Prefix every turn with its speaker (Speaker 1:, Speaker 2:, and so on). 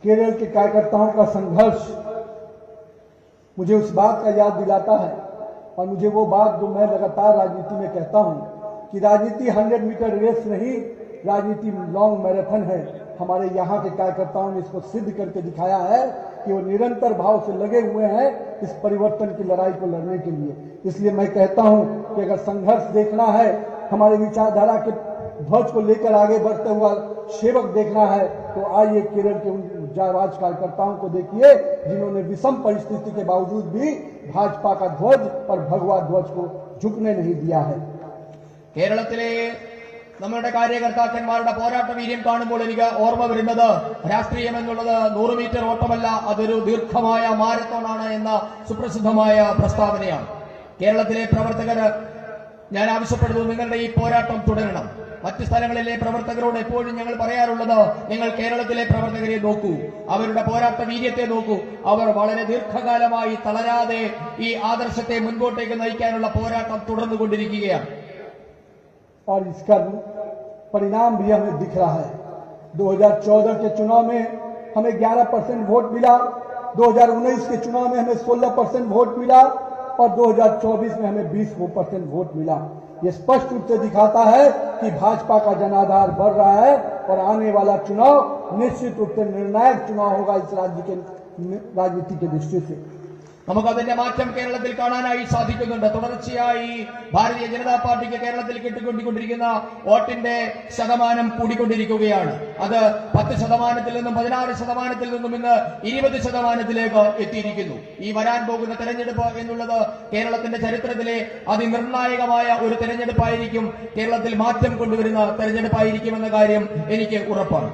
Speaker 1: केरल के कार्यकर्ताओं का संघर्ष मुझे उस बात का याद दिलाता है और मुझे वो बात जो मैं लगातार राजनीति में कहता हूं कि राजनीति 100 मीटर रेस नहीं, राजनीति लॉन्ग मैराथन है। हमारे यहाँ के कार्यकर्ताओं ने इसको सिद्ध करके दिखाया है कि वो निरंतर भाव से लगे हुए हैं इस परिवर्तन की लड़ाई को लड़ने के लिए। इसलिए मैं कहता हूं कि अगर संघर्ष देखना है, हमारे विचारधारा के ध्वज को लेकर आगे बढ़ते हुआ सेवक देखना है, तो आइए केरल के उन जाबाज कार्यकर्ताओं को देखिए जिन्होंने विषम परिस्थिति के बावजूद भी भाजपा का ध्वज और भगवा ध्वज को झुकने नहीं दिया है।
Speaker 2: കേരളത്തിലെ നമ്മുടെ കാര്യകർത്താക്കന്മാരുടെ പോരാട്ട വീര്യം കാണുമ്പോൾ എനിക്ക് ഓർമ്മ വരുന്നത് രാഷ്ട്രീയം എന്നുള്ളത് 100 മീറ്റർ ഓട്ടമല്ല, അതൊരു ദീർഘമായ മാരത്തോണാണ് എന്ന സുപ്രസിദ്ധമായ പ്രസ്താവനയാണ്. കേരളത്തിലെ പ്രവർത്തകർ ഞാൻ ആവശ്യപ്പെടുന്നു, നിങ്ങളുടെ ഈ പോരാട്ടം തുടരണം. മറ്റ് സ്ഥലങ്ങളിലെ പ്രവർത്തകരോട് എപ്പോഴും ഞങ്ങൾ പറയാറുള്ളത്, നിങ്ങൾ കേരളത്തിലെ പ്രവർത്തകരെ നോക്കൂ, അവരുടെ പോരാട്ട വീര്യത്തെ നോക്കൂ. അവർ വളരെ ദീർഘകാലമായി തളരാതെ ഈ ആദർശത്തെ മുൻപോട്ടേക്ക് നയിക്കാനുള്ള പോരാട്ടം തുടർന്നുകൊണ്ടിരിക്കുകയാണ്.
Speaker 1: और इसका परिणाम भी हमें दिख रहा है। 2014 के चुनाव में हमें 11% वोट मिला, 2019 के चुनाव में हमें 16% वोट मिला और 2024 में हमें 20% वोट मिला। ये स्पष्ट रूप से दिखाता है कि भाजपा का जनाधार बढ़ रहा है और आने वाला चुनाव निश्चित रूप से निर्णायक चुनाव होगा इस राज्य के राजनीति की दृष्टि से।
Speaker 2: നമുക്കതിന്റെ മാറ്റം കേരളത്തിൽ കാണാനായി സാധിക്കുന്നുണ്ട്. തുടർച്ചയായി ഭാരതീയ ജനതാ പാർട്ടിക്ക് കേരളത്തിൽ കിട്ടിക്കൊണ്ടിരിക്കുന്ന വോട്ടിന്റെ ശതമാനം കൂടിക്കൊണ്ടിരിക്കുകയാണ്. അത് 10% നിന്നും 16% നിന്നും ഇന്ന് 20%ത്തിലേക്ക് എത്തിയിരിക്കുന്നു. ഈ വരാൻ പോകുന്ന തെരഞ്ഞെടുപ്പ് എന്നുള്ളത് കേരളത്തിന്റെ ചരിത്രത്തിലെ അതിനിർണായകമായ ഒരു തെരഞ്ഞെടുപ്പായിരിക്കും, കേരളത്തിൽ മാറ്റം കൊണ്ടുവരുന്ന തെരഞ്ഞെടുപ്പായിരിക്കുമെന്ന കാര്യം എനിക്ക് ഉറപ്പാണ്.